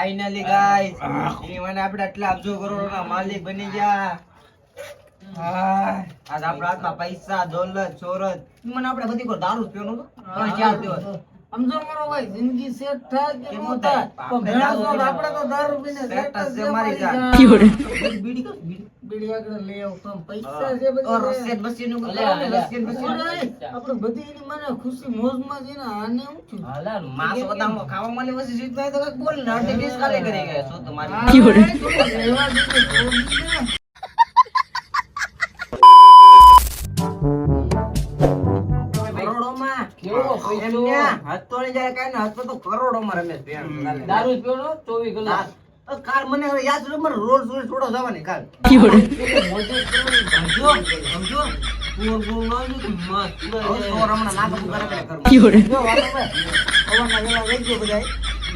Finally guys even આપણે આટલા અબજો કરોડના માલિક બની ગયા. આજ આપણા હાથમાં પૈસા દોલત શોહરત મને આપણે બધી કો દારૂ જ પીવાનો હતો 3-4 દિવસ સમજો મારો ભાઈ જિંદગી સેટ થાય કે કેમ ન થાય? થાય પણ ભેળા તો આપણે તો દારૂ પીને સેટ જ છે મારી જાન. બીડી કો બીડી આગળ લઈ આવ તો પૈસા છે બધી ઓર રસિયન બસિયન કો રસિયન બસિયન આપણે બધી એની મને ખુશી મોજમાં છે ને આને હું છું માસ બદામ ખાવા મળે પછી જીત ભાઈ તો બોલ ને અડધી ડીશ કાલે કરી ગયા શું તમારી રહેવા દે કરોડોમાં કેવો પૈસો એમને હાથ તોડી જાય કાઈ ને હાથ પર તો કરોડોમાં રમે છે દારૂ પીવાનો 24 કલાક કાલ મને હવે યાદ છે મને રોલ રોલ છોડો જવાની કાલ મોજે સમજો સમજો પૂર પૂર નો મસ્ત પૂરા હમણાં નાક ઉપર કરે કરું જો વાતો ભાઈ અવાના વેલા લઈ ગયો બધાય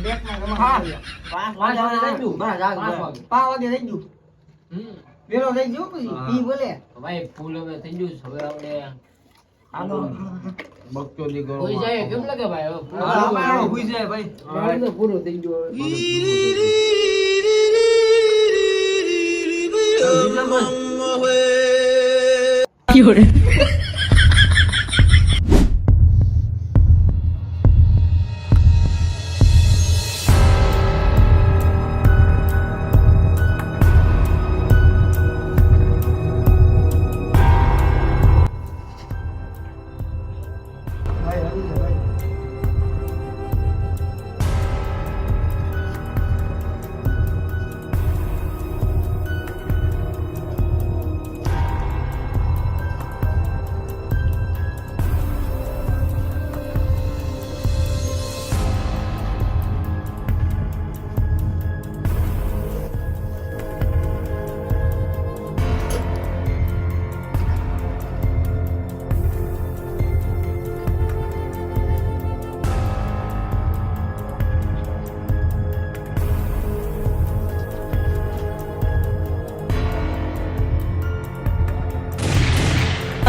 બેકમાં ગમા હા 5 વાગે લઈ ગયો બસ આ 5 વાગે લઈ ગયો વેલો લઈ ગયો પછી ઈ બોલે ભાઈ ફૂલ હવે થઈ ગયું છે હવે આપણે હાલો બકચો દીકરો કોઈ જાય કેમ લાગે ભાઈ હાલો હુઈ જાય ભાઈ હવે તો પૂરો થઈ ગયો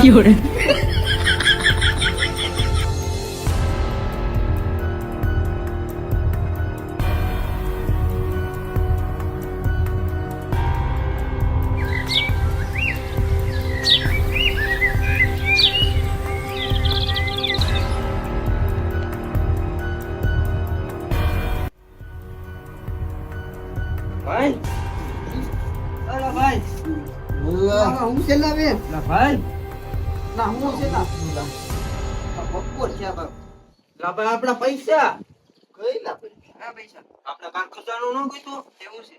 Fiore. ભાઈ અરે ભાઈ હું છેલ્લા બે ભાઈ ના હું છેલ્લા બપોર છે ભાઈ આપણા પૈસા કઈ ના પૈસા આપણા કામ ખજાનો ન ગયો એવું છે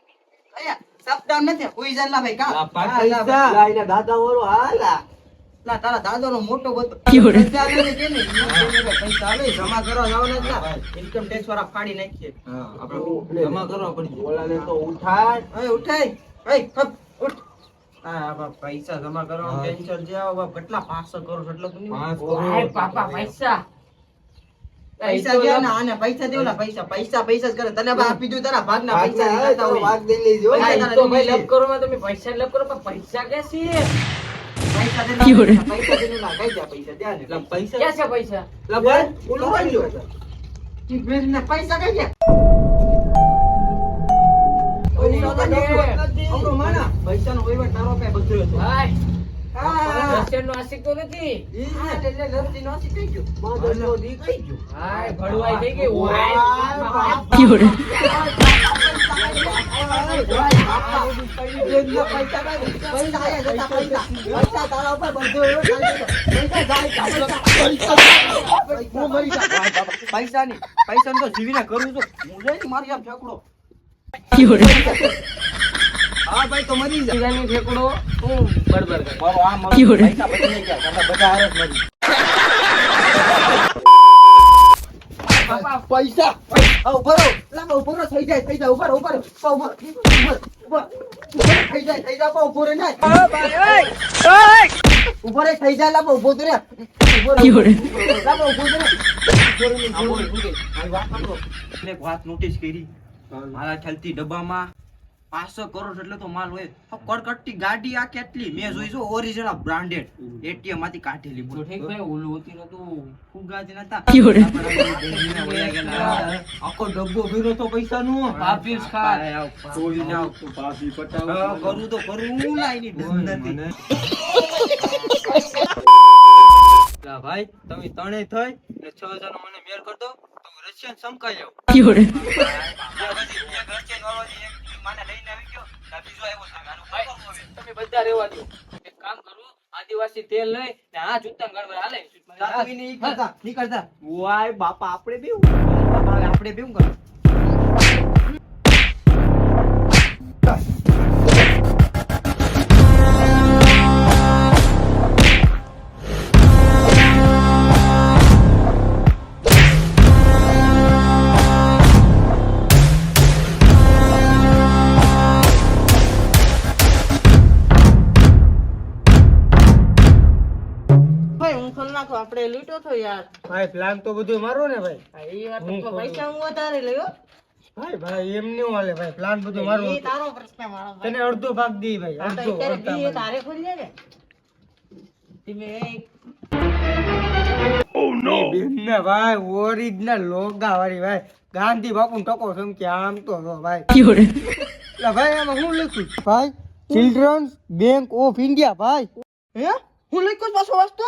અયા સપડામ નથી કોઈ જાનલા ભાઈ કા પૈસા લાઈના દાદા વાળો હાલા ના તારા દાદાનો મોટો બધો પૈસા આલે કે ને પૈસા આલે જમા કરવા જવાના જ ના ઇન્કમ ટેક્સ વાળા ફાડી નાખીએ આપણે જમા કરવા પડી ઓલાને તો ઉઠાડ એ ઉઠાય એ ખપ ઉઠ આ પૈસા જમા કરવાનું ટેન્શન છે આ કેટલા 500 કરોડ એટલે તું 5 કરોડ પાપા પૈસા પૈસા દે ને આને પૈસા દેવલા પૈસા જ કરે તને આપી દઉં તારા ભાગના પૈસા દેતા હોય ભાગ દઈ લેજો તો ભાઈ લપ કરો માં તમે પૈસા લપ કરો પણ પૈસા કે છે પૈસા દે પૈસા દે ના કઈ જા પૈસા દે ને પૈસા ક્યાં છે પૈસા લબર ઓલો વાળ્યો ઈ બેન ને પૈસા કઈ ગયા ઓલો માના પૈસાનો વહીવટ તારો પે બધું હતો ભાઈ હા રશિયન નો આશિક તો નથી હા એટલે લડતી નો સી કઈ ગયો માદરનો દી કઈ ગયો હાય ભડવાઈ થઈ ગઈ Fiore. પૈસા તો જીવીને કરું છું હું જઈ મારી આમ ઠેકડો Fiore. હા ભાઈ તો મરી જાય ની ઠેકડો હું બડબર કર મારો આમ Fiore. પૈસા બચી નહીં ગયા તમે બધા હારે જ મરી પૈસા ઉભરો લાગો ઉભરો થઈ જાય ઉભર થઈ જાય ઉભો રે ના ઉભો રે થઈ જાય લાગો ઉભો તો રે Fiore. લાગો ઉભો તો રે વાત નોટિસ કરી મારા ખ્યાલથી ડબ્બામાં 500 કરોડ એટલે તો માલ હોય. તો કડકડતી ગાડી આ કેટલી મેં જોઈ છો ઓરિજિનલ બ્રાન્ડેડ એટીએમ માંથી કાઢેલી બોલ. ફુગાજી નતા. Fiore. આખો ડબ્બો ભર્યો તો પૈસાનો. પાપીસ ખા. ચોરી ના કરું તો કરું હું લાઈની ડર નથી. લા ભાઈ તમે તણે થઈ ને 6000 નો મને મેર કર દો તો હું રશિયન સમકાઈ જાઉં. Fiore. એક રશિયન વાળો એક માને લઈને આવી ગયો આ બીજો આવ્યો છે આનું શું કરવું હવે? તમે બધા રહેવા દો. એક કામ કરું, આદિવાસી તેલ લઈ ને આ જૂતા ગણવા હાલે. તમે નહીં કરતા નહીં કરતા વાય બાપા આપણે બેવું બાપા આપણે બેવું કર. ભાઈ હું ખોલ નાખો, આપણે લૂંટો છો યાર. ભાઈ પ્લાન તો બધું મારો ને ભાઈ. હા, એ વાત તો પૈસા હું વધારે લયો. ભાઈ એમ નહીં હાલે ભાઈ, પ્લાન બધું મારો એ હતો. તારો પ્રશ્ન મારો ભાઈ. તને અડધો ભાગ દી ભાઈ, આ તો અડધો અત્યારે અડધા બી એ મને. તારે ખોલી જાય ને. તમે એ બેનને ભાઈ ઓરિજિનલ લોગા વાળી ભાઈ, ગાંધી બાપુ ટકો સમકે આમ તો જો ભાઈ. Fiore. એટલે ભાઈ આમાં હું લખ્યું ભાઈ, ચિલ્ડ્રન્સ બેંક ઓફ ઇન્ડિયા ભાઈ. હે હું લખ્યો પાછો વસ્તુ.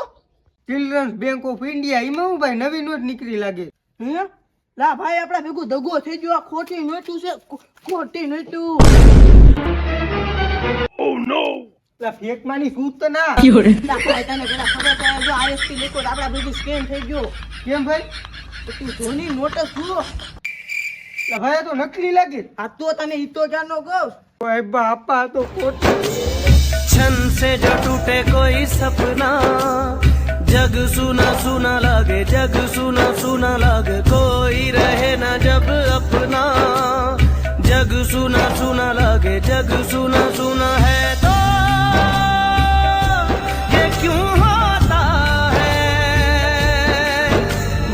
ચિલ્ડ્રન્સ બેંક ઓફ ઇન્ડિયા એમાં હું ભાઈ નવી નોટ નીકળી લાગે. હે લા ભાઈ આપડા ભેગું દગો થઈ ગયો. આ ખોટી નોટું છે, ખોટી નોટું. એટલે ફેક માની સૂત તો ના. Fiore. લા ભાઈ તને પેલા ખબર છે જો આઈએસપી લેકો આપડા ભેગું સ્કેમ થઈ ગયો. કેમ ભાઈ? તો તું જોની નોટ શું? એટલે ભાઈ આ તો નકલી લાગે. આ તો તને ઈ તો જાનો કહો. ભાઈ બાપા આ તો ખોટું. छन से जो टूटे कोई सपना, जग सुना सुना लागे, जग सुना सुना लागे, कोई रहे ना जब अपना, जग सुना सुना लागे, जग सुना सुना है तो ये क्यों होता है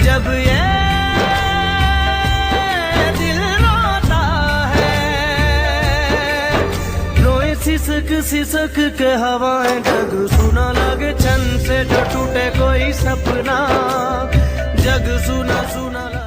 जब ये दिल रोता है, रोए सिसक सिसक के हवाएं, जग सुना लगे छन से जो टूटे कोई सपना, जग सुना सुना लगे।